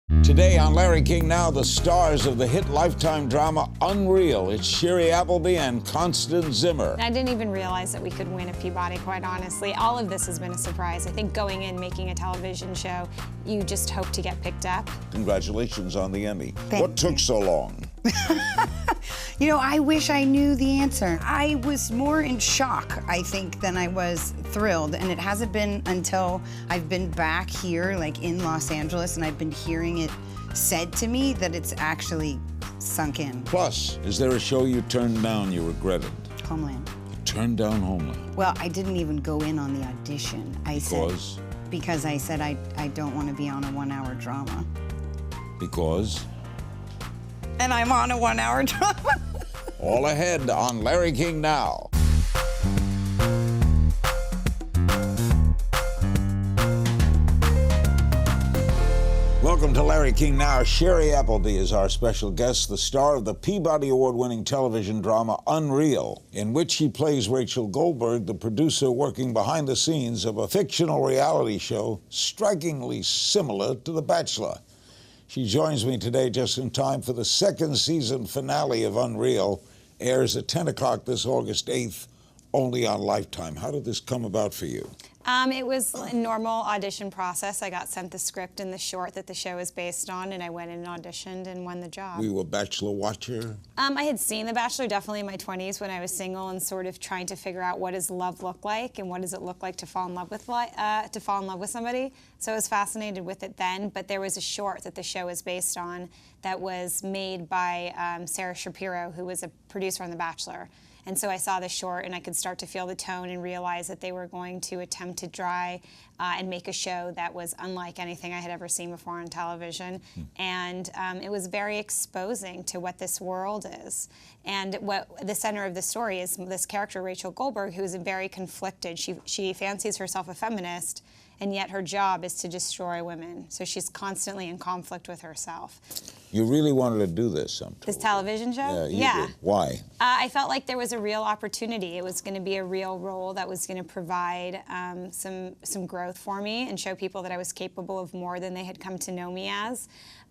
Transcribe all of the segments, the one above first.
Today on Larry King Now, the stars of the hit Lifetime drama UnREAL. It's Shiri, Appleby, and Constance Zimmer. I didn't even realize that we could win a Peabody, quite honestly. All of this has been a surprise. I think going in, making a television show, you just hope to get picked up. Congratulations on the Emmy. Thank What took so long? You know, I wish I knew the answer. I was more in shock, I think, than I was thrilled. And it hasn't been until I've been back here, like in Los Angeles, and I've been hearing it said to me that it's actually sunk in. Plus, is there a show you turned down you regretted? Homeland. You turned down Homeland. Well, I didn't even go in on the audition. Because I said I don't want to be on a 1-hour drama. Because? And I'm on a 1-hour drama. All ahead on Larry King Now. Welcome to Larry King Now. Shiri Appleby is our special guest, the star of the Peabody Award-winning television drama UnREAL, in which she plays Rachel Goldberg, the producer working behind the scenes of a fictional reality show strikingly similar to The Bachelor. She joins me today just in time for the second season finale of UnREAL. Airs at 10 o'clock this August 8th, only on Lifetime. How did this come about for you? It was a normal audition process. I got sent the script and the short that the show is based on, and I went in and auditioned and won the job. Were you a Bachelor watcher? I had seen The Bachelor definitely in my 20s when I was single and sort of trying to figure out what does love look like and what does it look like to fall in love with somebody. So I was fascinated with it then, but there was a short that the show is based on that was made by Sarah Shapiro, who was a producer on The Bachelor. And so I saw the short and I could start to feel the tone and realize that they were going to attempt to try and make a show that was unlike anything I had ever seen before on television. And it was very exposing to what this world is. And what the center of the story is this character, Rachel Goldberg, who is very conflicted. She fancies herself a feminist, and yet her job is to destroy women. So she's constantly in conflict with herself. You really wanted to do this, I'm told. This television show? Yeah, you did. Why? I felt like there was a real opportunity. It was going to be a real role that was going to provide some growth for me and show people that I was capable of more than they had come to know me as.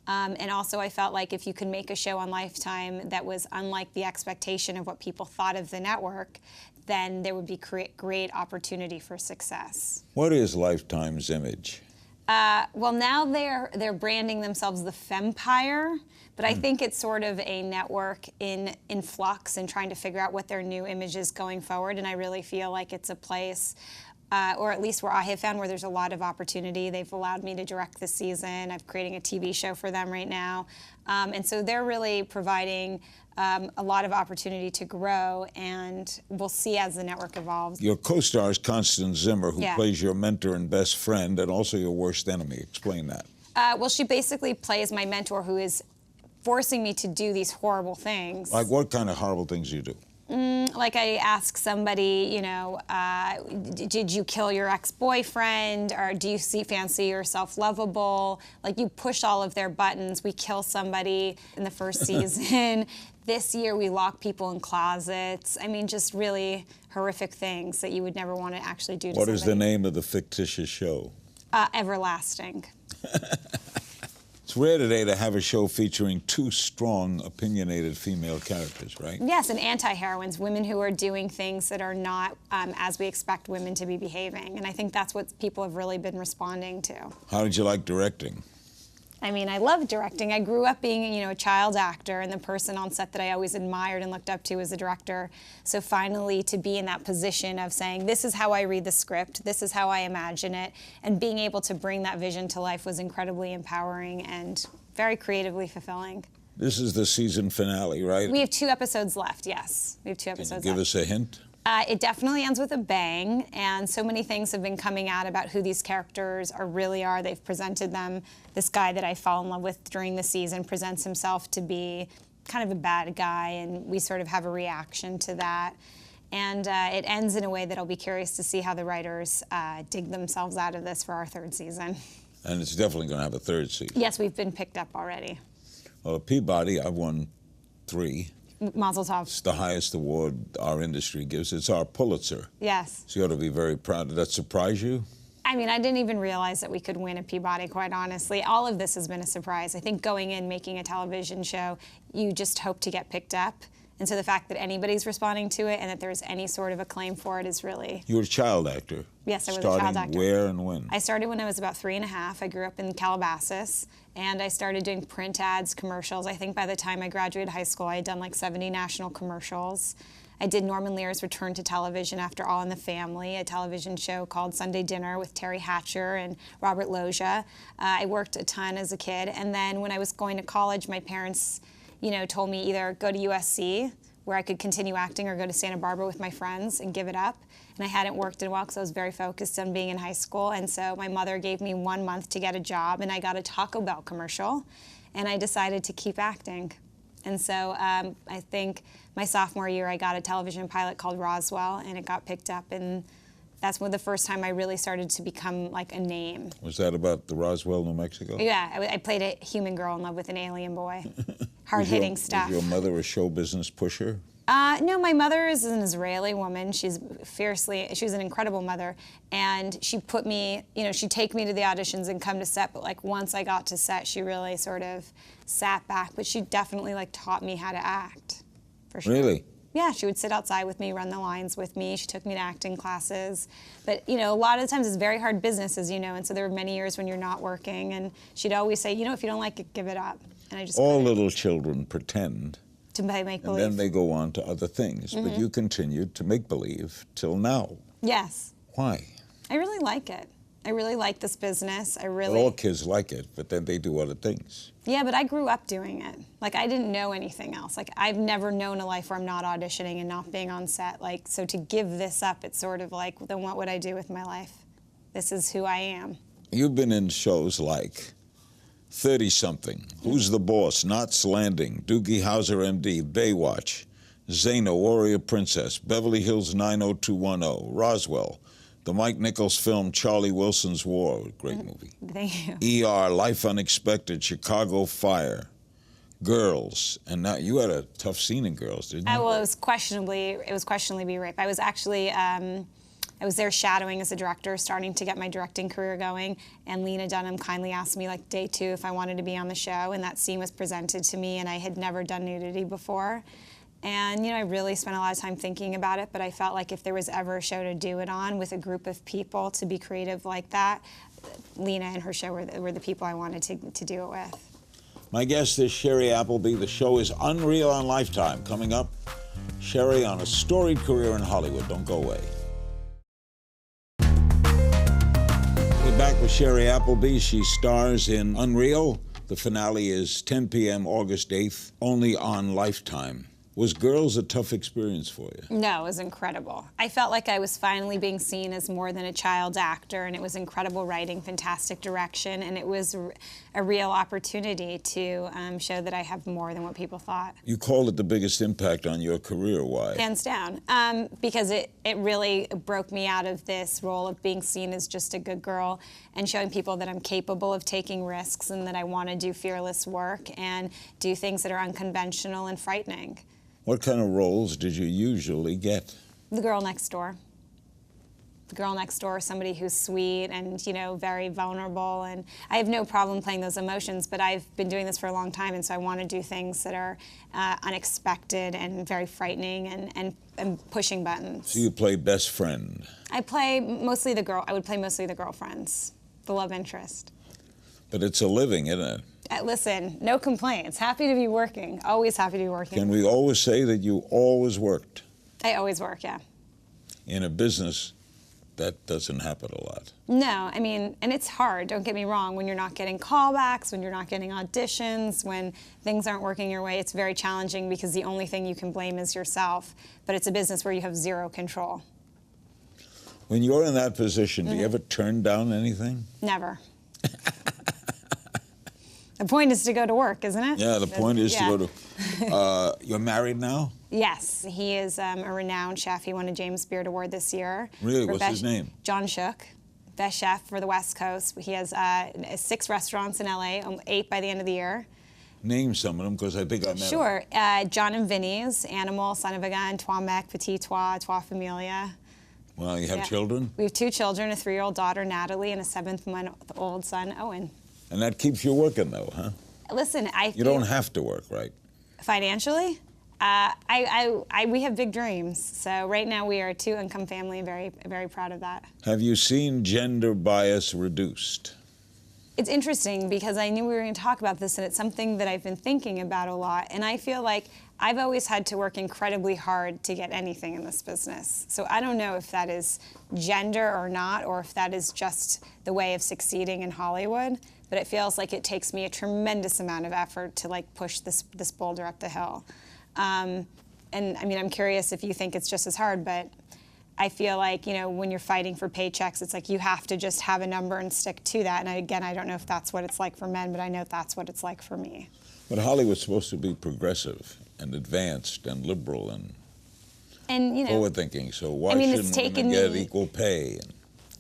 And also I felt like if you could make a show on Lifetime that was unlike the expectation of what people thought of the network, then there would be great opportunity for success. What is Lifetime's image? Well, now they're branding themselves the Fempire, but I think it's sort of a network in flux and trying to figure out what their new image is going forward, and I really feel like it's a place, or at least where I have found where there's a lot of opportunity. They've allowed me to direct this season. I'm creating a TV show for them right now, and so they're really providing a lot of opportunity to grow, and we'll see as the network evolves. Your co-star is Constance Zimmer, who plays your mentor and best friend, and also your worst enemy. Explain that. Well, she basically plays my mentor, who is forcing me to do these horrible things. Like what kind of horrible things you do? Like I ask somebody, you know, did you kill your ex-boyfriend, or do you fancy yourself lovable? Like you push all of their buttons. We kill somebody in the first season. This year we lock people in closets. I mean, just really horrific things that you would never want to actually do to somebody. What is the name of the fictitious show? Everlasting. It's rare today to have a show featuring two strong, opinionated female characters, right? Yes, and anti-heroines, women who are doing things that are not as we expect women to be behaving. And I think that's what people have really been responding to. How did you like directing? I mean, I love directing. I grew up being, you know, a child actor, and the person on set that I always admired and looked up to was the director. So finally, to be in that position of saying, this is how I read the script, this is how I imagine it, and being able to bring that vision to life was incredibly empowering and very creatively fulfilling. This is the season finale, right? We have 2 episodes left, yes. We have 2 episodes left. Can you give us a hint? It definitely ends with a bang, and so many things have been coming out about who these characters really are. They've presented them. This guy that I fall in love with during the season presents himself to be kind of a bad guy, and we sort of have a reaction to that. And it ends in a way that I'll be curious to see how the writers dig themselves out of this for our 3rd season. And it's definitely going to have a 3rd season. Yes, we've been picked up already. Well, Peabody, I've won 3. Mazel tov. It's the highest award our industry gives. It's our Pulitzer. Yes. So you ought to be very proud. Did that surprise you? I mean, I didn't even realize that we could win a Peabody, quite honestly. All of this has been a surprise. I think going in, making a television show, you just hope to get picked up. And so the fact that anybody's responding to it and that there's any sort of acclaim for it is really... You were a child actor. Yes, I was a child actor. Starting where and when? I started when I was about 3.5. I grew up in Calabasas, and I started doing print ads, commercials. I think by the time I graduated high school, I had done like 70 national commercials. I did Norman Lear's Return to Television after All in the Family, a television show called Sunday Dinner with Terry Hatcher and Robert Loggia. I worked a ton as a kid, and then when I was going to college, my parents, you know, told me either go to USC, where I could continue acting, or go to Santa Barbara with my friends and give it up. And I hadn't worked in a while because I was very focused on being in high school, and so my mother gave me 1 month to get a job, and I got a Taco Bell commercial, and I decided to keep acting. And so I think my sophomore year, I got a television pilot called Roswell, and it got picked up, and that's the first time I really started to become like a name. Was that about the Roswell, New Mexico? Yeah, I played a human girl in love with an alien boy. Hard-hitting stuff. Was your mother a show business pusher? No, my mother is an Israeli woman. She's an incredible mother. And she put me, you know, she'd take me to the auditions and come to set, but like once I got to set, she really sort of sat back. But she definitely like taught me how to act, for sure. Really? Yeah, she would sit outside with me, run the lines with me. She took me to acting classes. But, you know, a lot of the times it's very hard business, as you know, and so there were many years when you're not working, and she'd always say, you know, if you don't like it, give it up. And I just all little children pretend. To make believe. And then they go on to other things. Mm-hmm. But you continued to make believe till now. Yes. Why? I really like it. I really like this business. All kids like it, but then they do other things. Yeah, but I grew up doing it. Like, I didn't know anything else. Like, I've never known a life where I'm not auditioning and not being on set. Like, so to give this up, it's sort of like, then what would I do with my life? This is who I am. You've been in shows like 30-something, Who's the Boss, Knots Landing, Doogie Howser, M.D., Baywatch, Xena, Warrior Princess, Beverly Hills 90210, Roswell, the Mike Nichols film Charlie Wilson's War, great movie. Thank you. ER, Life Unexpected, Chicago Fire, Girls, and now you had a tough scene in Girls, didn't you? Well, it was questionably be rape. I was actually, I was there shadowing as a director, starting to get my directing career going, and Lena Dunham kindly asked me like day 2 if I wanted to be on the show, and that scene was presented to me, and I had never done nudity before. And, you know, I really spent a lot of time thinking about it, but I felt like if there was ever a show to do it on with a group of people to be creative like that, Lena and her show were the people I wanted to do it with. My guest is Shiri Appleby. The show is UnREAL on Lifetime. Coming up, Shiri on a storied career in Hollywood. Don't go away. We're back with Shiri Appleby. She stars in UnREAL. The finale is 10 p.m. August 8th, only on Lifetime. Was Girls a tough experience for you? No, it was incredible. I felt like I was finally being seen as more than a child actor, and it was incredible writing, fantastic direction, and it was a real opportunity to show that I have more than what people thought. You called it the biggest impact on your career. Why? Hands down. Because it really broke me out of this role of being seen as just a good girl and showing people that I'm capable of taking risks and that I want to do fearless work and do things that are unconventional and frightening. What kind of roles did you usually get? The girl next door. The girl next door, somebody who's sweet and, you know, very vulnerable. And I have no problem playing those emotions, but I've been doing this for a long time, and so I want to do things that are unexpected and very frightening and pushing buttons. So you play best friend? I play mostly the girl. I would play mostly the girlfriends, the love interest. But it's a living, isn't it? Listen, no complaints. Happy to be working. Always happy to be working. Can we always say that you always worked? I always work, yeah. In a business, that doesn't happen a lot. No, I mean, and it's hard, don't get me wrong, when you're not getting callbacks, when you're not getting auditions, when things aren't working your way, it's very challenging because the only thing you can blame is yourself. But it's a business where you have zero control. When you're in that position, do you ever turn down anything? Never. The point is to go to work, isn't it? Yeah, the point is to go to... you're married now? Yes, he is a renowned chef. He won a James Beard Award this year. Really? What's his name? John Shook, best chef for the West Coast. He has 6 restaurants in LA, 8 by the end of the year. Name some of them, because I think I met them. Sure. John and Vinny's, Animal, Son of a Gun, Trois Mec, Petit Trois, Trois Familia. Well, you have children? We have 2 children, a 3-year-old daughter, Natalie, and a 7-month-old son, Owen. And that keeps you working, though, huh? Listen, You don't have to work, right? Financially? We have big dreams. So right now we are a 2-income family, very, very proud of that. Have you seen gender bias reduced? It's interesting because I knew we were going to talk about this, and it's something that I've been thinking about a lot. And I feel like I've always had to work incredibly hard to get anything in this business. So I don't know if that is gender or not, or if that is just the way of succeeding in Hollywood. But it feels like it takes me a tremendous amount of effort to like push this boulder up the hill. And I mean, I'm curious if you think it's just as hard, but I feel like, you know, when you're fighting for paychecks, it's like you have to just have a number and stick to that. And again, I don't know if that's what it's like for men, but I know that's what it's like for me. But Hollywood's supposed to be progressive and advanced and liberal and you know, forward-thinking. So why it's shouldn't women get equal pay?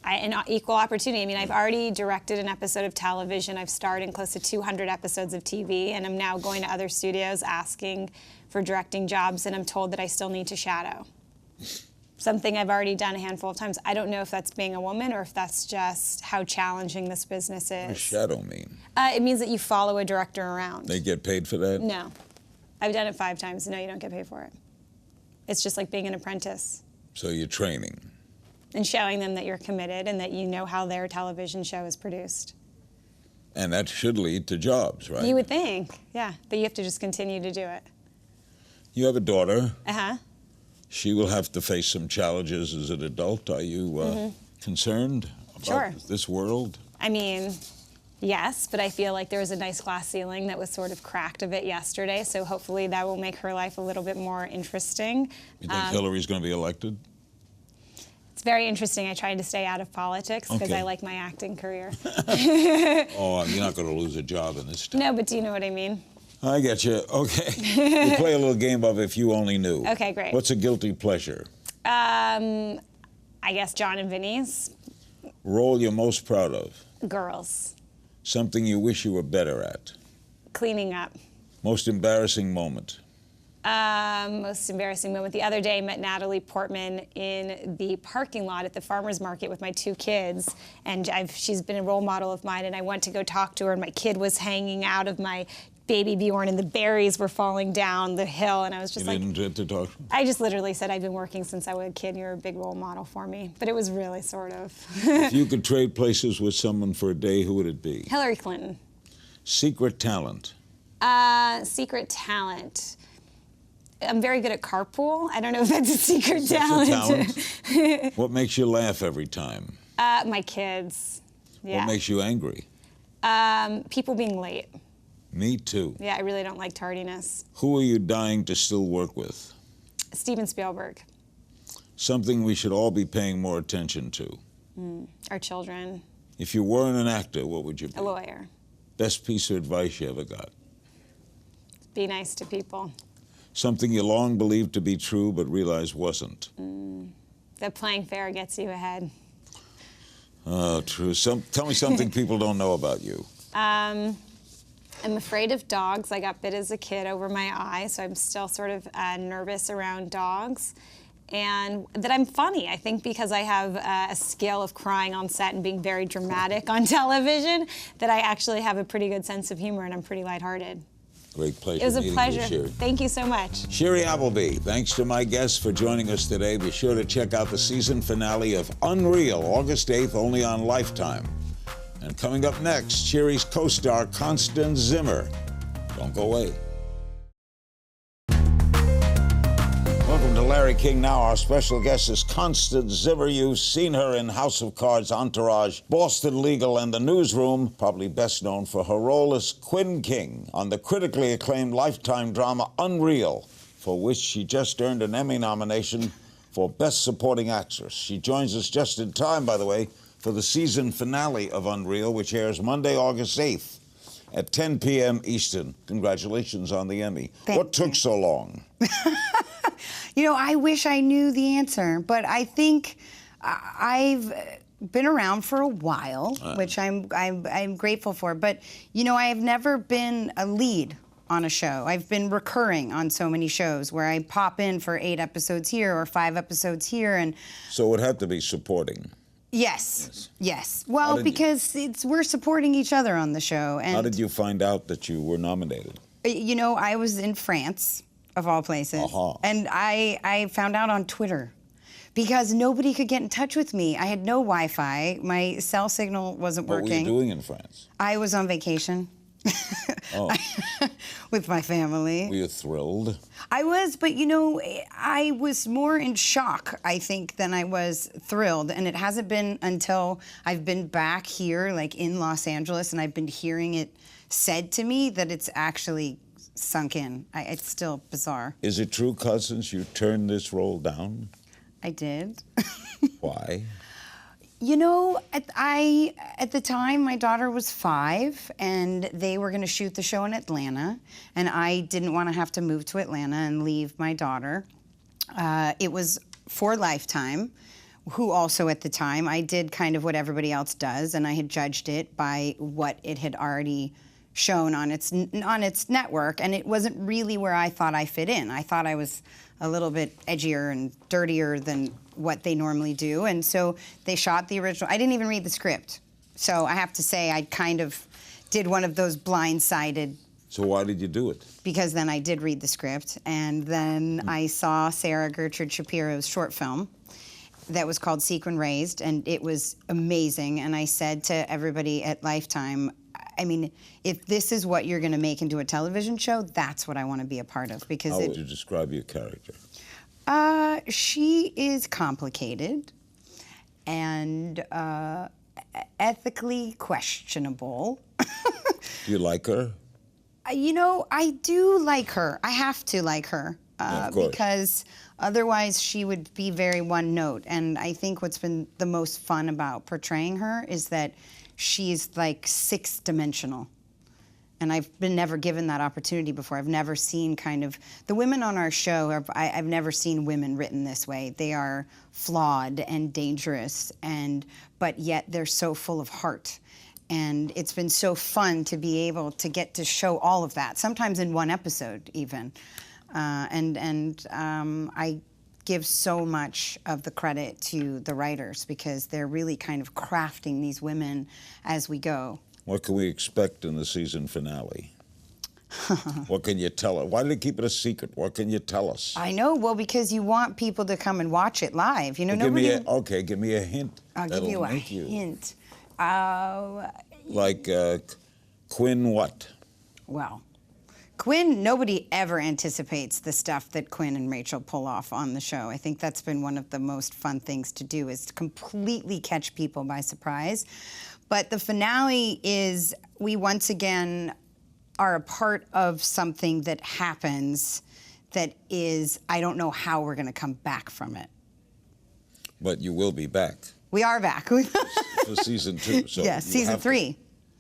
And equal opportunity. I mean, I've already directed an episode of television. I've starred in close to 200 episodes of TV, and I'm now going to other studios asking for directing jobs, and I'm told that I still need to shadow. Something I've already done a handful of times. I don't know if that's being a woman or if that's just how challenging this business is. What does shadow mean? It means that you follow a director around. They get paid for that? No. I've done it 5 times. No, you don't get paid for it. It's just like being an apprentice. So you're training. And showing them that you're committed and that you know how their television show is produced. And that should lead to jobs, right? You would think, yeah. But you have to just continue to do it. You have a daughter. Uh-huh. She will have to face some challenges as an adult. Are you concerned about this world? I mean, yes, but I feel like there was a nice glass ceiling that was sort of cracked a bit yesterday, so hopefully that will make her life a little bit more interesting. You think Hillary's going to be elected? It's very interesting. I tried to stay out of politics because I like my acting career. Oh, you're not going to lose a job in this town. No, but do you know what I mean? I get you. Okay. We'll play a little game of If You Only Knew. Okay, great. What's a guilty pleasure? I guess John and Vinny's. Role you're most proud of? Girls. Something you wish you were better at? Cleaning up. Most embarrassing moment? Most embarrassing moment. The other day I met Natalie Portman in the parking lot at the farmer's market with my 2 kids, and she's been a role model of mine, and I went to go talk to her, and my kid was hanging out of my baby Bjorn, and the berries were falling down the hill, and I was just you didn't get to talk to her? I just literally said, I've been working since I was a kid, and you're a big role model for me. But it was really sort of. If you could trade places with someone for a day, who would it be? Hillary Clinton. Secret talent? Secret talent. I'm very good at carpool. I don't know if that's a secret That's talent. a talent? What makes you laugh every time? My kids. Yeah. What makes you angry? People being late. Me too. Yeah, I really don't like tardiness. Who are you dying to still work with? Steven Spielberg. Something we should all be paying more attention to. Our children. If you weren't an actor, what would you be? A lawyer. Best piece of advice you ever got? Be nice to people. Something you long believed to be true but realized wasn't. That playing fair gets you ahead. Oh, true. Tell me something people don't know about you. I'm afraid of dogs. I got bit as a kid over my eye, so I'm still sort of nervous around dogs. And that I'm funny, I think, because I have a skill of crying on set and being very dramatic on television, that I actually have a pretty good sense of humor and I'm pretty lighthearted. Great pleasure. It was a meeting pleasure. you, Shiri. Thank you so much. Shiri Appleby, thanks to my guests for joining us today. Be sure to check out the season finale of UnREAL, August 8th, only on Lifetime. And coming up next, Shiri's co-star Constance Zimmer. Don't go away. Welcome to Larry King Now. Our special guest is Constance Zimmer. You've seen her in House of Cards, Entourage, Boston Legal, and The Newsroom, probably best known for her role as Quinn King on the critically acclaimed Lifetime drama UnREAL, for which she just earned an Emmy nomination for Best Supporting Actress. She joins us just in time, by the way, for the season finale of UnREAL, which airs Monday, August 8th at 10 p.m. Eastern. Congratulations on the Emmy. What took so long? You know, I wish I knew the answer, but I think I've been around for a while, which I'm grateful for. But you know, I have never been a lead on a show. I've been recurring on so many shows where I pop in for 8 episodes here or 5 episodes here, and So it would have to be supporting. Yes. Well, because we're supporting each other on the show. And How did you find out that you were nominated? you know, I was in France, of all places, and I found out on Twitter because nobody could get in touch with me. I had no Wi-Fi. My cell signal wasn't working. What were you doing in France? I was on vacation. Oh. With my family. Were you thrilled? I was, but you know, I was more in shock, I think, than I was thrilled. And it hasn't been until I've been back here, like in Los Angeles, and I've been hearing it said to me that it's actually sunk in. It's still bizarre. Is it true, Constance, you turned this role down? I did. Why? You know, at the time, my daughter was 5, and they were going to shoot the show in Atlanta, and I didn't want to have to move to Atlanta and leave my daughter. It was for Lifetime, who also at the time, I did kind of what everybody else does, and I had judged it by what it had already shown on its network, and it wasn't really where I thought I fit in. I thought I was a little bit edgier and dirtier than what they normally do, and so they shot the original. I didn't even read the script, so I have to say I kind of did one of those blindsided. So why did you do it? Because then I did read the script, and then I saw Sarah Gertrude Shapiro's short film that was called Sequin Raised, and it was amazing, and I said to everybody at Lifetime, I mean, if this is what you're going to make into a television show, that's what I want to be a part of. Because How would you describe your character? She is complicated and ethically questionable. Do you like her? You know, I do like her. I have to like her. Yeah, of course. Because otherwise she would be very one note. And I think what's been the most fun about portraying her is that she's like 6-dimensional. And I've been never given that opportunity before. I've never seen kind of, the women on our show, I've never seen women written this way. They are flawed and dangerous, but yet they're so full of heart. And it's been so fun to be able to get to show all of that, sometimes in one episode even. I give so much of the credit to the writers because they're really kind of crafting these women as we go. What can we expect in the season finale? What can you tell us? Why did they keep it a secret? What can you tell us? I know, well, because you want people to come and watch it live. You know, Well, give me a hint. I'll give you a hint. Like Quinn what? Well, Quinn, nobody ever anticipates the stuff that Quinn and Rachel pull off on the show. I think that's been one of the most fun things to do, is to completely catch people by surprise. But the finale is, we once again are a part of something that happens that is, I don't know how we're going to come back from it. But you will be back. We are back. For season 2. So yes, season 3.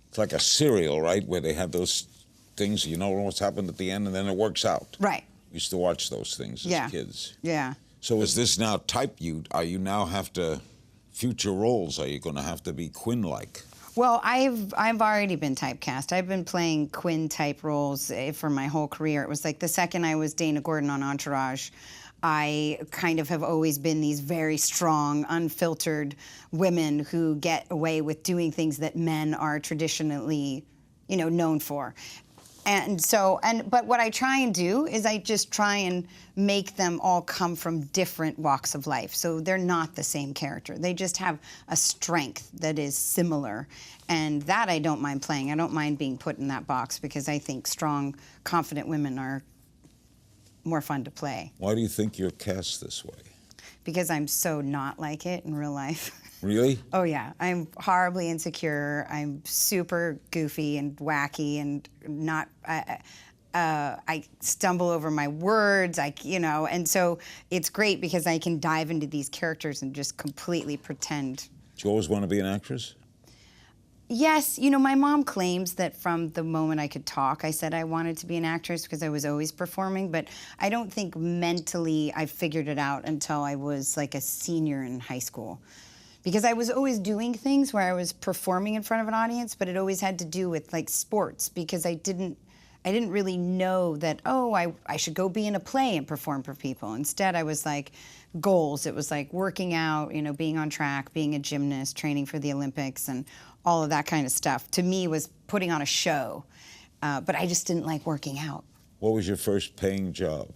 It's like a serial, right, where they have those things, you know what's happened at the end, and then it works out. Right. We used to watch those things as kids. Yeah. So is this now are you now have to, future roles, are you going to have to be Quinn-like? Well, I've already been typecast. I've been playing Quinn-type roles for my whole career. It was like the second I was Dana Gordon on Entourage, I kind of have always been these very strong, unfiltered women who get away with doing things that men are traditionally, you know, known for. But what I try and do is I just try and make them all come from different walks of life. So they're not the same character. They just have a strength that is similar. And that I don't mind playing. I don't mind being put in that box because I think strong, confident women are more fun to play. Why do you think you're cast this way? Because I'm so not like it in real life. Really? Oh, yeah. I'm horribly insecure. I'm super goofy and wacky and not... I stumble over my words, and so it's great because I can dive into these characters and just completely pretend. Did you always want to be an actress? Yes, you know, my mom claims that from the moment I could talk, I said I wanted to be an actress because I was always performing, but I don't think mentally I figured it out until I was like a senior in high school. Because I was always doing things where I was performing in front of an audience, but it always had to do with like sports because I I didn't really know that, oh, I should go be in a play and perform for people. Instead, I was like, goals. It was like working out, you know, being on track, being a gymnast, training for the Olympics, and all of that kind of stuff. To me, was putting on a show. But I just didn't like working out. What was your first paying job?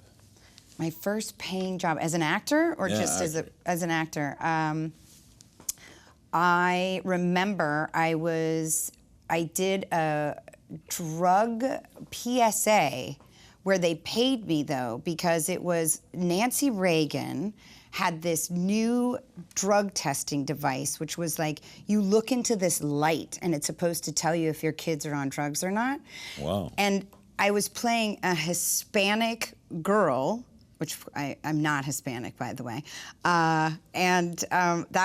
My first paying job as an actor, or just as an actor? I remember I did a drug PSA where they paid me, though, because it was Nancy Reagan had this new drug testing device, which was like, you look into this light and it's supposed to tell you if your kids are on drugs or not. Wow. And I was playing a Hispanic girl, which I'm not Hispanic, by the way. That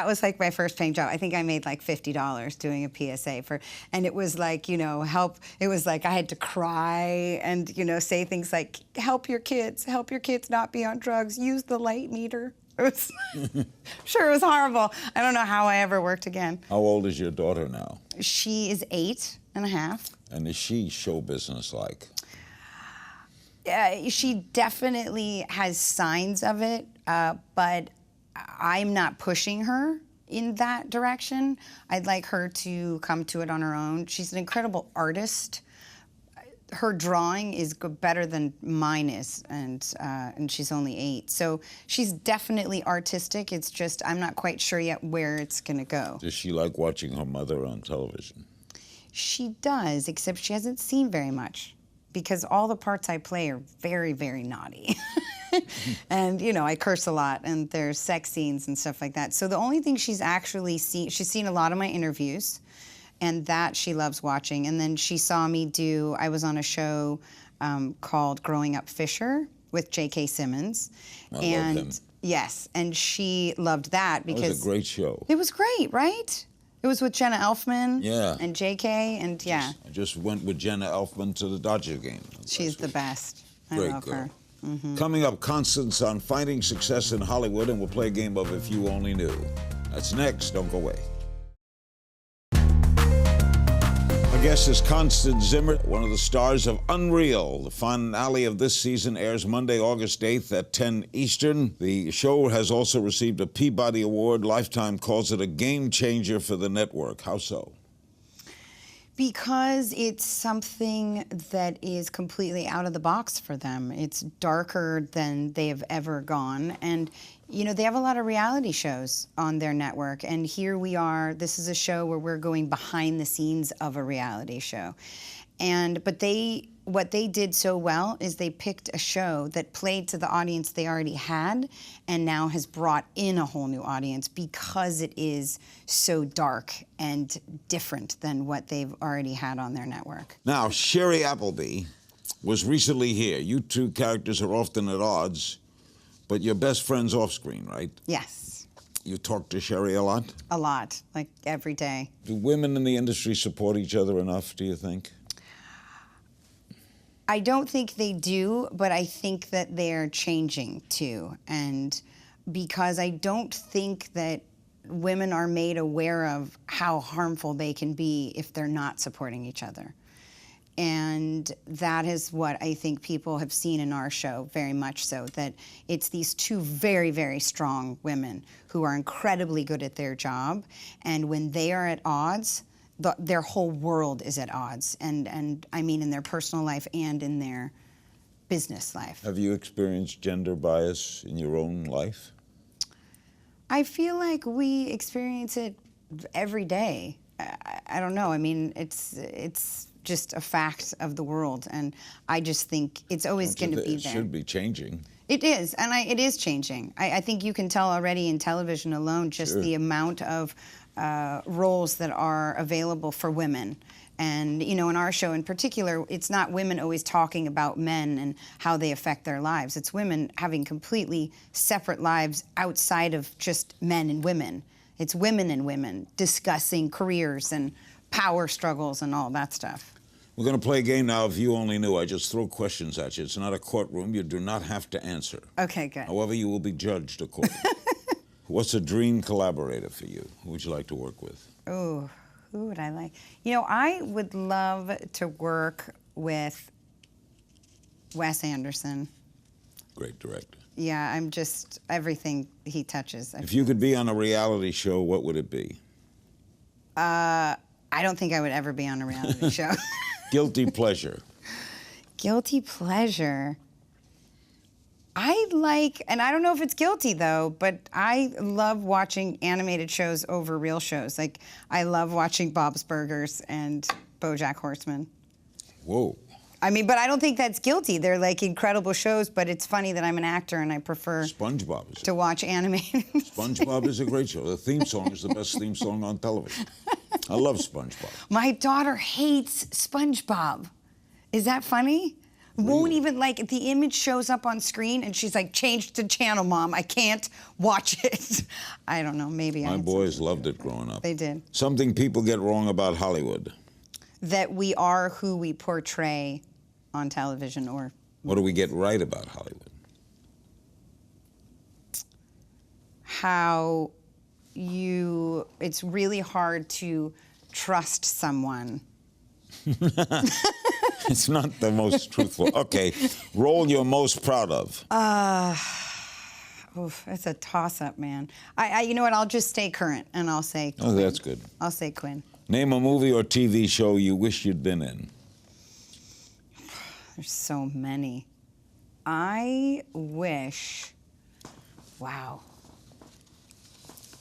was like my first paying job. I think I made like $50 doing a PSA and it was like, you know, it was like I had to cry and, you know, say things like, help your kids not be on drugs, use the light meter. It was, sure, it was horrible. I don't know how I ever worked again. How old is your daughter now? She is 8.5. And is she show business like? She definitely has signs of it, but I'm not pushing her in that direction. I'd like her to come to it on her own. She's an incredible artist. Her drawing is better than mine is, and she's only 8. So she's definitely artistic. It's just I'm not quite sure yet where it's going to go. Does she like watching her mother on television? She does, except she hasn't seen very much, because all the parts I play are very, very naughty. And, you know, I curse a lot, and there's sex scenes and stuff like that. So the only thing she's actually seen, she's seen a lot of my interviews, and that she loves watching. And then she saw me I was on a show called Growing Up Fisher with J.K. Simmons. I love him. Yes, and she loved that because... It was a great show. It was great, right? It was with Jenna Elfman and J.K., and yeah. I just went with Jenna Elfman to the Dodger game. She's the best. I Great love girl. her. Mm-hmm. Coming up, Constance on finding success in Hollywood, and we'll play a game of If You Only Knew. That's next. Don't go away. Our guest is Constance Zimmer, one of the stars of UnREAL. The finale of this season airs Monday, August 8th at 10 Eastern. The show has also received a Peabody Award. Lifetime calls it a game changer for the network. How so? Because it's something that is completely out of the box for them. It's darker than they have ever gone. And, you know, they have a lot of reality shows on their network. And here we are, this is a show where we're going behind the scenes of a reality show. But what they did so well is they picked a show that played to the audience they already had and now has brought in a whole new audience because it is so dark and different than what they've already had on their network. Now, Shiri Appleby was recently here. You two characters are often at odds, but you're best friends off screen, right? Yes. You talk to Shiri a lot? A lot, like every day. Do women in the industry support each other enough, do you think? I don't think they do, but I think that they're changing too. And because I don't think that women are made aware of how harmful they can be if they're not supporting each other. And that is what I think people have seen in our show, very much so, that it's these two very, very strong women who are incredibly good at their job. And when they are at odds, their whole world is at odds, and I mean in their personal life and in their business life. Have you experienced gender bias in your own life? I feel like we experience it every day. I don't know. I mean, it's just a fact of the world, and I just think it's always going to be there. It should be changing. It is, and it is changing. I think you can tell already in television alone just the amount of roles that are available for women. And, you know, in our show in particular, it's not women always talking about men and how they affect their lives. It's women having completely separate lives outside of just men and women. It's women and women discussing careers and power struggles and all that stuff. We're going to play a game now, If You Only Knew. I just throw questions at you. It's not a courtroom. You do not have to answer. Okay, good. However, you will be judged accordingly. What's a dream collaborator for you? Who would you like to work with? Oh, who would I like? You know, I would love to work with Wes Anderson. Great director. Yeah, I'm just, everything he touches. If you could be on a reality show, what would it be? I don't think I would ever be on a reality show. Guilty pleasure. Guilty pleasure. I like, and I don't know if it's guilty though, but I love watching animated shows over real shows. Like, I love watching Bob's Burgers and BoJack Horseman. Whoa. I mean, but I don't think that's guilty. They're like incredible shows, but it's funny that I'm an actor and I prefer SpongeBob is to watch animated. SpongeBob is a great show. The theme song is the best theme song on television. I love SpongeBob. My daughter hates SpongeBob. Is that funny? Really? Won't even, like, the image shows up on screen and she's like, change the channel, Mom. I can't watch it. I don't know, maybe My boys loved it growing up. They did. Something people get wrong about Hollywood. That we are who we portray on television or... What do we get right about Hollywood? How it's really hard to trust someone. It's not the most truthful. Okay, role you're most proud of. It's a toss-up, man. You know what? I'll just stay current, and I'll say Quinn. Oh, that's good. I'll say Quinn. Name a movie or TV show you wish you'd been in. There's so many. I wish... Wow.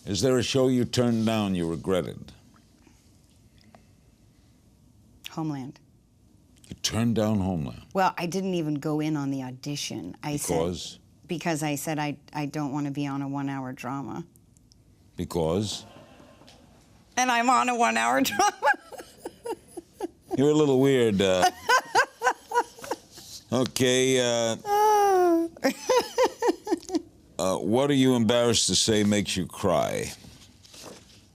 Is there a show you turned down you regretted? Homeland. You turned down Homeland. Well, I didn't even go in on the audition. Because I said I don't want to be on a 1-hour drama. Because? And I'm on a 1-hour drama. You're a little weird. Okay. What are you embarrassed to say makes you cry?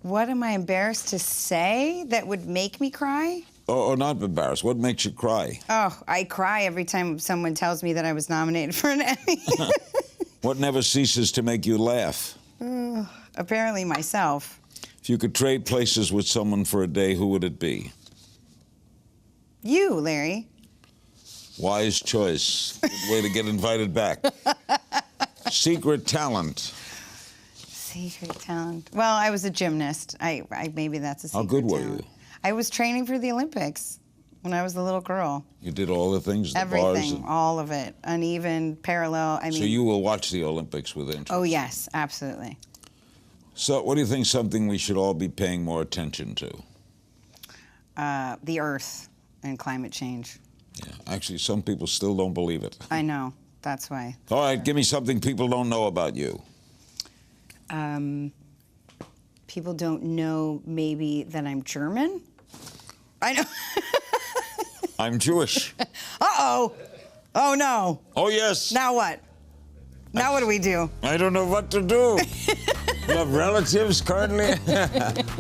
What am I embarrassed to say that would make me cry? Or not embarrassed. What makes you cry? Oh, I cry every time someone tells me that I was nominated for an Emmy. What never ceases to make you laugh? Apparently myself. If you could trade places with someone for a day, who would it be? You, Larry. Wise choice. Good way to get invited back. Secret talent. Secret talent. Well, I was a gymnast. Maybe that's a secret How good were talent. you? I was training for the Olympics when I was a little girl. You did all the things, the Everything, bars? all of it. Uneven, parallel. I mean. So you will watch the Olympics with interest? Oh, yes, absolutely. So what do you think something we should all be paying more attention to? The Earth and climate change. Yeah, actually, some people still don't believe it. I know. That's why. All right, give me something people don't know about you. People don't know maybe that I'm German. I know. I'm Jewish. Uh-oh. Oh, no. Oh, yes. Now what? Now what do we do? I don't know what to do. You have relatives currently?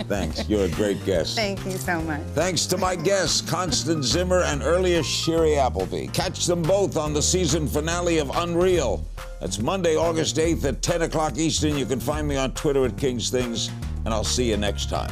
Thanks. You're a great guest. Thank you so much. Thanks to my guests, Constance Zimmer and earlier Shiri Appleby. Catch them both on the season finale of UnREAL. That's Monday, August 8th at 10 o'clock Eastern. You can find me on Twitter at King's Things, and I'll see you next time.